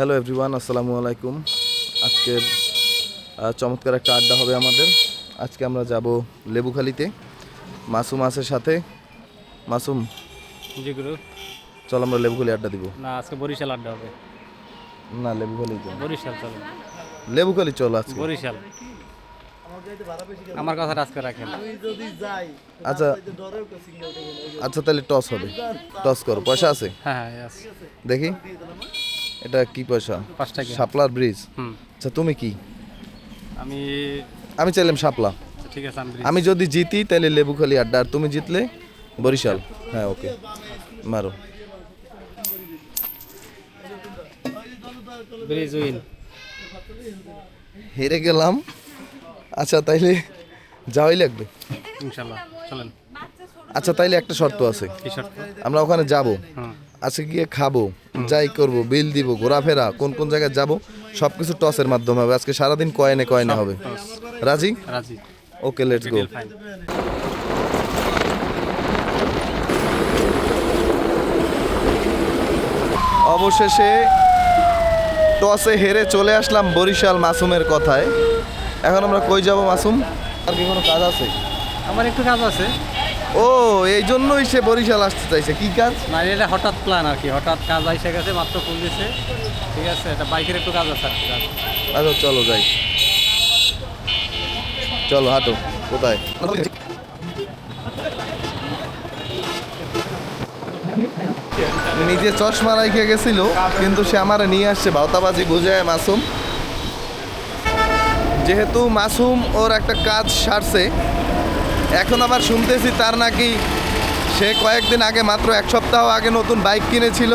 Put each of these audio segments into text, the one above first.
Hello everyone, আসসালামু আলাইকুম। আজকের চমৎকার একটা আড্ডা হবে আমাদের। আজকে আমরা যাব লেবুখালীতে মাসুম আছে সাথে। মাসুম, জি গুরু। চল আমরা লেবুখালী আড্ডা দিব। না, আজকে বরিশাল আড্ডা হবে। না, লেবুখালী চল। বরিশাল চলো। লেবুখালী চল আজকে। বরিশাল। আমার কথাটা আজকে রাখেন। আচ্ছা আচ্ছা, তাহলে টস হবে। টস করো। পয়সা আছে? হ্যাঁ হ্যাঁ, আছে। দেখি এটা কি পয়সা? 5 টাকা। শাপলার ব্রিজ। আচ্ছা, তুমি কি? আমি চাইলাম শাপলা। ঠিক আছে, আমি যদি জিতি তাহলে লেবুখালী আড্ডা, আর তুমি জিতলে বরিশাল। হ্যাঁ, ওকে, মারো। Bridge win. হেরে গেলাম। আচ্ছা, তাইলে যাওয়াই লাগবে ইনশাআল্লাহ, চলেন। আচ্ছা, তাইলে একটা শর্ত আছে। কি শর্ত? আমরা ওখানে যাব, আজকে গিয়ে খাবো, যাই করব, বিল দিব, ঘোরাফেরা, কোন কোন জায়গায় যাব সবকিছু টসের মাধ্যমে হবে। আজকে সারাদিন কয়েনে কয়েনে হবে। রাজি? রাজি। ওকে, লেটস গো। অবশেষে টসে হেরে চলে আসলাম বরিশাল মাসুমের কথায়। এখন আমরা কই যাব মাসুম? আর কি কোনো কাজ আছে? আমার একটু কাজ আছে। ও, এই জন্যই সে বরিশাল আসতে চাইছে। কি কাজ? না, এটা হঠাৎ প্ল্যান আর কি। হঠাৎ কাজ এসে গেছে, মাত্র ফোন দিছে। ঠিক আছে, এটা বাইকের একটু কাজ আছে আর কি। আচ্ছা, চলো যাই। চলো, হাঁটো। কোথায়? নিজে চশমা রাইখে গেছিল, কিন্তু সে আমারে নিয়ে আসছে ভাওতাবাজি বুঝায় মাসুম। যেহেতু মাসুম ওর একটা কাজ সারছে, এখন আবার শুনতেছি তার নাকি সে কয়েকদিন আগে, মাত্র এক সপ্তাহ আগে নতুন বাইক কিনেছিল।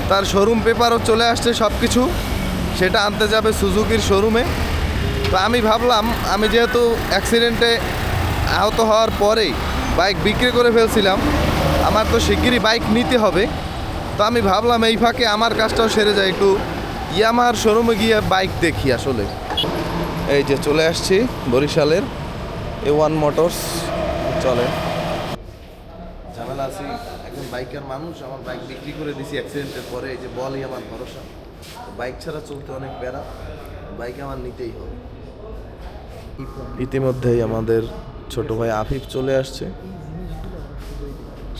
তার শোরুম পেপারও চলে আসছে, সব কিছু। সেটা আনতে যাবে সুজুকির শোরুমে। তো আমি ভাবলাম, আমি যেহেতু অ্যাক্সিডেন্টে আহত হওয়ার পরেই বাইক বিক্রি করে ফেলছিলাম, আমার তো শিগগিরই বাইক নিতে হবে। তো আমি ভাবলাম এই ফাঁকে আমার কাজটাও সেরে যায়, একটু ইয়ামাহার শোরুমে গিয়ে বাইক দেখি। আসলে এই যে চলে আসছি বরিশালের A1 মোটরস। চলে, ঝামেলা আছি। একজন বাইকার মানুষ, আমার বাইক বিক্রি করে দিছি অ্যাক্সিডেন্টের পরে। এই যে বলই আমার ভরসা। বাইক ছাড়া চলতে অনেক প্যারা, বাইক আমার নিতেই হবে। ইতিমধ্যেই আমাদের ছোট ভাই আফিফ চলে আসছে।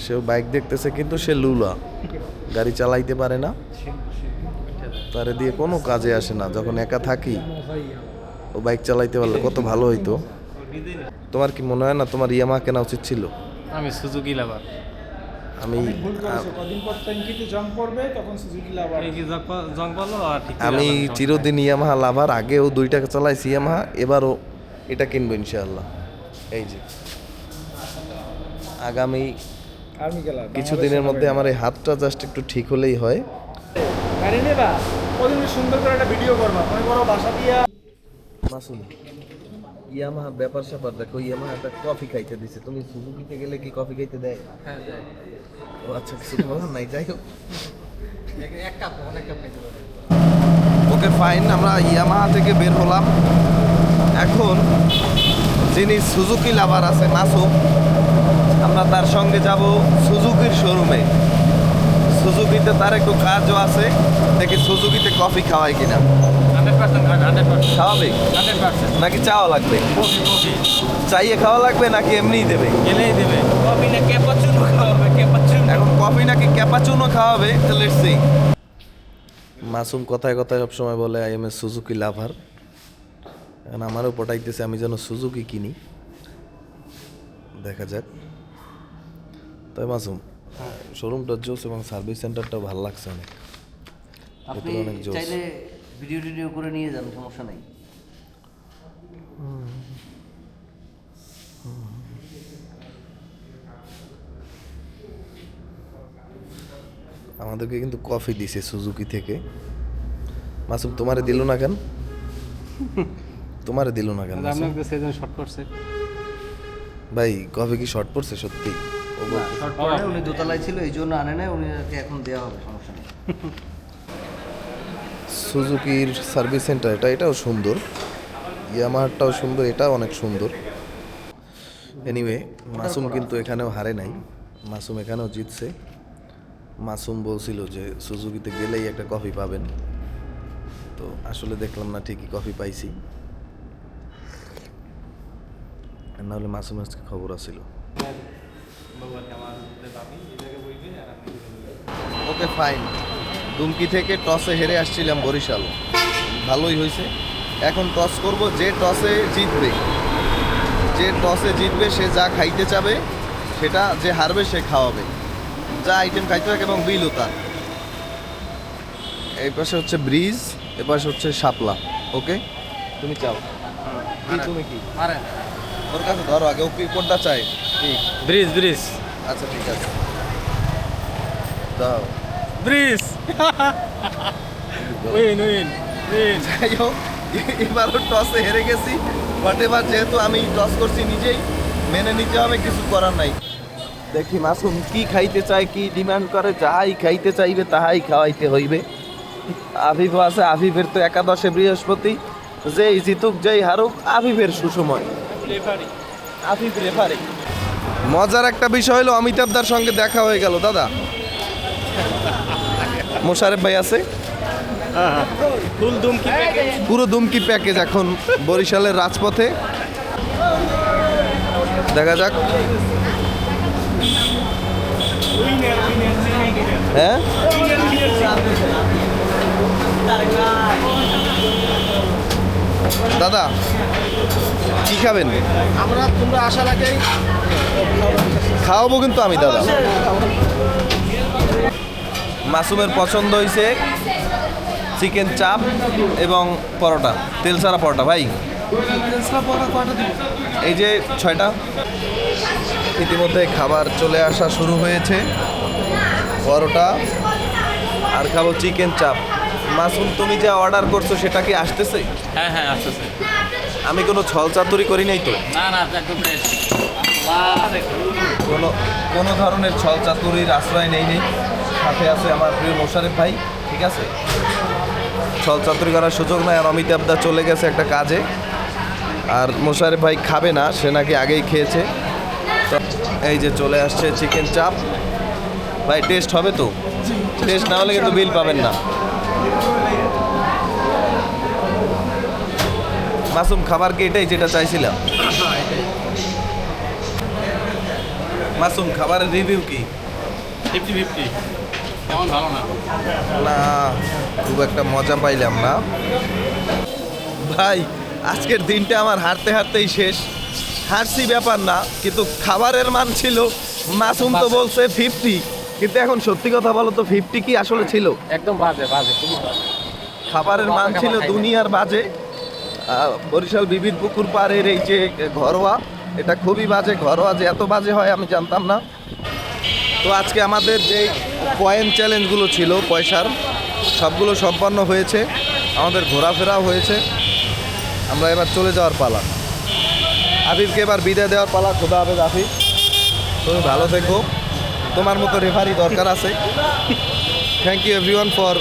সেও বাইক দেখতেছে, কিন্তু সে লুলা, গাড়ি চালাইতে পারে না। তারে দিয়ে কোনো কাজে আসে না। যখন একা থাকি, ও বাইক চালাইতে পারলে কত ভালো হইতো। তোমার কি মনে হয় না তোমার ইয়ামাহা কেনা উচিত ছিল? আমি সুজুকি লাভার। আমি চিরদিন ইয়ামাহা লাভার। আগেও 2 টাকা চালাইছি ইয়ামাহা, এবারও এটা কিনবো ইনশাআল্লাহ। এই যে আগামী কিছুদিনের মধ্যে আমার এই হাতটা জাস্ট একটু ঠিক হলেই হয়। সুন্দর করে একটা ভিডিও করবা, মনে করো বাসা দিয়া। মাসুম, ইয়ামাহা ব্যাপার স্যাপার দেখো। ইয়ামাহা একটা কফি খাইতে দিছে। তুমি সুজুকিতে গেলে কি কফি খাইতে দেয়? হ্যাঁ, দেয়। ও আচ্ছা, কিছু বলার নাই। যাই হোক, এক কাপ, অনেক কাপ খাইতে পারে। ওকে, ফাইন। আমরা ইয়ামাহা থেকে বের হলাম। এখন যিনি সুজুকি লাভার আছে মাসুম, আমরা তার সঙ্গে যাব সুজুকির শোরুমে। সুজুকিতে তার একটু কাজও আছে, দেখি সুজুকিতে কফি খাওয়াই কিনা। 100% খাওয়াবে 100%। নাকি চাওয়া লাগবে? কফি চাইয়ে খাওয়া লাগবে নাকি এমনিই দেবে? গেলেই দেবে। কফি না ক্যাপাচুনো খাওয়াবে? ক্যাপাচুনো। এখন কফি নাকি ক্যাপাচুনো খাওয়াবে? Let's see. মাসুম কথায় কথায় সবসময় বলে আই এম এ সুজুকি লাভার। এখন আমারও পটাইতেছে আমি যেন সুজুকি কিনি। দেখা যাক। তাই মাসুম, শোরুমটা জোস এবং সার্ভিস সেন্টারটাও ভালো লাগছে অনেক। আপনি চাইলে ভিডিও করে নিয়ে যান, সমস্যা নেই। আমাদেরকে কিন্তু কফি দিছে সুজুকি থেকে। মাসুম, তোমারে দিল না কেন? তোমারে দিল না কেন? আমি একটা সেজন শর্ট করছে। ভাই, কফি কি শর্ট পড়ছে সত্যি? শর্ট পরে উনি দোতলায় ছিল, এই জন্য আনে নাই। উনি এখন দেওয়া হবে, সমস্যা নেই। সুজুকির সার্ভিস সেন্টার এটাও সুন্দর। ইয়ামাহাটাও সুন্দর, এটাও অনেক সুন্দর। এনিওয়ে, মাসুম কিন্তু এখানেও হারে নাই। মাসুম এখানেও জিতছে। মাসুম বলছিল যে সুজুকিতে গেলেই একটা কফি পাবেন। তো আসলে দেখলাম না ঠিকই কফি পাইছি, আর না হলে মাসুম আজকে খবর আছিল। Okay fine. দুমকি থেকে টসে হেরে আসছিলাম বরিশাল, ভালোই হয়েছে। এখন টস করব, যে টসে জিতবে, যে টসে জিতবে সে যা খাইতে চাবে সেটা, যে হারবে সে খাওয়াবে, যা আইটেম খাইতে হবে, এবং বিলও তার। এই পাশে হচ্ছে ব্রিজ, এ পাশে হচ্ছে শাপলা। ওকে, তুমি চাও কি? তুমি কি আরে ওর কাছে ধরো আগে, ও কি কোনটা চাই? ঠিক, ব্রিজ ব্রিজ আচ্ছা ঠিক আছে, দাও। Bridge win win win. যাই হোক, এবারও টসে হেরে গেছি, বাট এবার যেহেতু আমি টস করছি নিজেই মেনে নিতে হবে, কিছু করার নাই। দেখি মাসুম কি খাইতে চায়, কি ডিমান্ড করে, যাই খাইতে চাইবে তাহাই খাওয়াইতে হইবে। আফিফও আছে, আফিফের তো একাদশে বৃহস্পতি, যেই জিতুক যেই হারুক আফিফের সুসময়, আফিফ রেফারি। মজার একটা বিষয় হলো অমিতাভদার সঙ্গে দেখা হয়ে গেল দাদা। মোশারেফ ভাই আছে, ফুল দুমকি পুরো দুমকি প্যাকেজ এখন বরিশালের রাজপথে। দেখা যাক। হ্যাঁ, দাদা কি খাবেন? তোমরা আসার আগেই খাওয়াবো কিন্তু আমি দাদা। মাসুমের পছন্দ হয়েছে চিকেন চাপ এবং পরোটা, তেল ছাড়া পরোটা। ভাই এই যে 6টা। ইতিমধ্যে খাবার চলে আসা শুরু হয়েছে, পরোটা আর খাবো চিকেন চাপ। মাসুম, তুমি যা অর্ডার করছো সেটা কি আসতেছে? হ্যাঁ হ্যাঁ আসতেছে। আমি কোনো ছল চাতুরি করি নাই তো? না না একদম ফ্রেশ। কোনো ধরনের ছল চাতুরির আশ্রয় নেই। সাথে আছে আমার প্রিয় মোশারেফ ভাই, ঠিক আছে? ছল চাতুরি করার সুযোগ নাই। আর অমিতাভদা চলে গেছে একটা কাজে, আর মোশারেফ ভাই খাবে না, সে নাকি আগেই খেয়েছে। তো এই যে চলে আসছে চিকেন চাপ। ভাই টেস্ট হবে তো? টেস্ট না হলে কিন্তু বিল পাবেন না। মাসুম, খাবার কি এটাই যেটা চাইছিলাম? মাসুম, খাবারের রিভিউ কি? 50-50 তেমন ভালো না। না, খুব একটা মজা পাইলাম না ভাই। আজকের দিনটা আমার হারতে হারতেই শেষ। হারছি ব্যাপার না, কিন্তু খাবারের মান ছিল, মাসুম তো বলছে 50, কিন্তু এখন সত্যি কথা বলো তো 50 কি আসলে ছিল? একদম বাজে বাজে, খুবই বাজে। খাবারের মান ছিল দুনিয়ার বাজে। বরিশাল বিবির পুকুর পাড়ের এই যে ঘরোয়া, এটা খুবই বাজে। ঘরোয়া যে এত বাজে হয় আমি জানতাম না। তো আজকে আমাদের যে কয়েন চ্যালেঞ্জগুলো ছিল পয়সার, সবগুলো সম্পন্ন হয়েছে, আমাদের ঘোরাফেরাও হয়েছে। আমরা এবার চলে যাওয়ার পালা। আফিফকে এবার বিদায় দেওয়ার পালা। খোদা হাফেজ আফিফ, তুমি ভালো থেকো, তোমার মতো রেফারি দরকার আছে। Thank you everyone for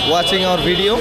watching our video.